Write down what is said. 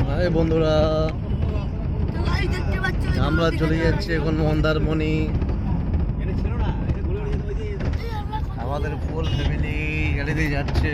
High বন্ধুরা, আমরা চলে যাচ্ছি এখন মন্দারমণি। আমাদের ফুল ফ্যামিলি গাড়িতে যাচ্ছে।